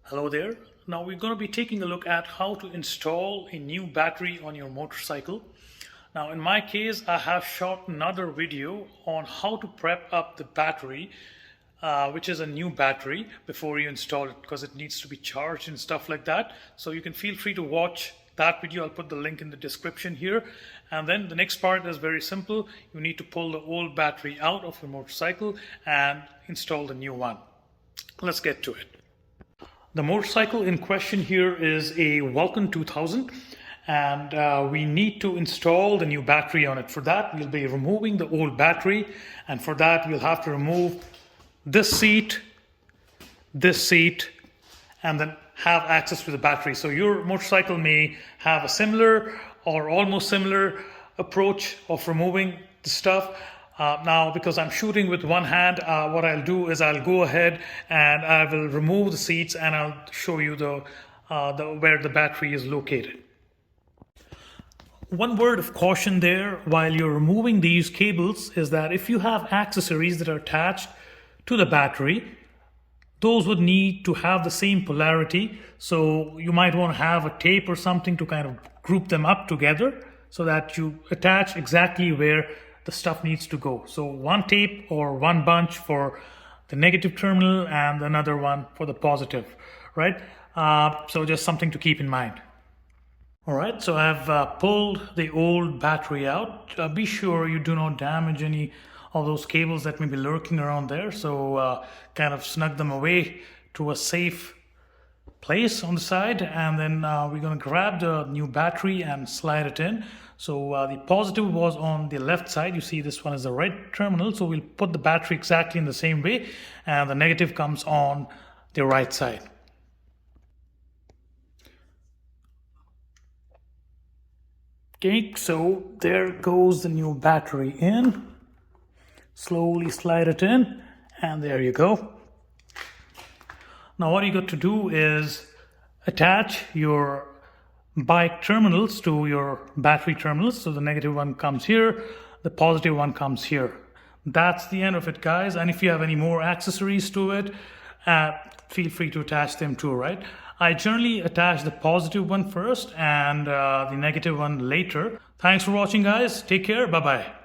Hello there. Now we're going to be taking a look at how to install a new battery on your motorcycle. Now in my case, I have shot another video on how to prep up the battery, which is a new battery, before you install it, because it needs to be charged and stuff like that. So you can feel free to watch that video. I'll put the link in the description here. And then the next part is very simple. You need to pull the old battery out of your motorcycle and install the new one. Let's get to it. The motorcycle in question here is a Vulcan 2000, and we need to install the new battery on it. For that, we'll be removing the old battery, and for that we'll have to remove this seat, and then have access to the battery. So your motorcycle may have a similar or almost similar approach of removing the stuff. Now, because I'm shooting with one hand, what I'll do is I'll go ahead and I will remove the seats, and I'll show you where the battery is located. One word of caution there while you're removing these cables is that if you have accessories that are attached to the battery, those would need to have the same polarity. So you might want to have a tape or something to kind of group them up together so that you attach exactly where the stuff needs to go. So one tape or one bunch for the negative terminal and another one for the positive, right? So just something to keep in mind. All right, so I've pulled the old battery out. Be sure you do not damage any of those cables that may be lurking around there. So kind of snug them away to a safe place on the side, and then we're going to grab the new battery and slide it in. So the positive was on the left side. You see this one is the right terminal, so we'll put the battery exactly in the same way, and the negative comes on the right side. Okay, so there goes the new battery in. Slowly slide it in, and there you go. Now what you got to do is attach your bike terminals to your battery terminals. So the negative one comes here, the positive one comes here. That's the end of it, guys. And if you have any more accessories to it, feel free to attach them too, right? I generally attach the positive one first and the negative one later. Thanks for watching, guys. Take care. Bye-bye.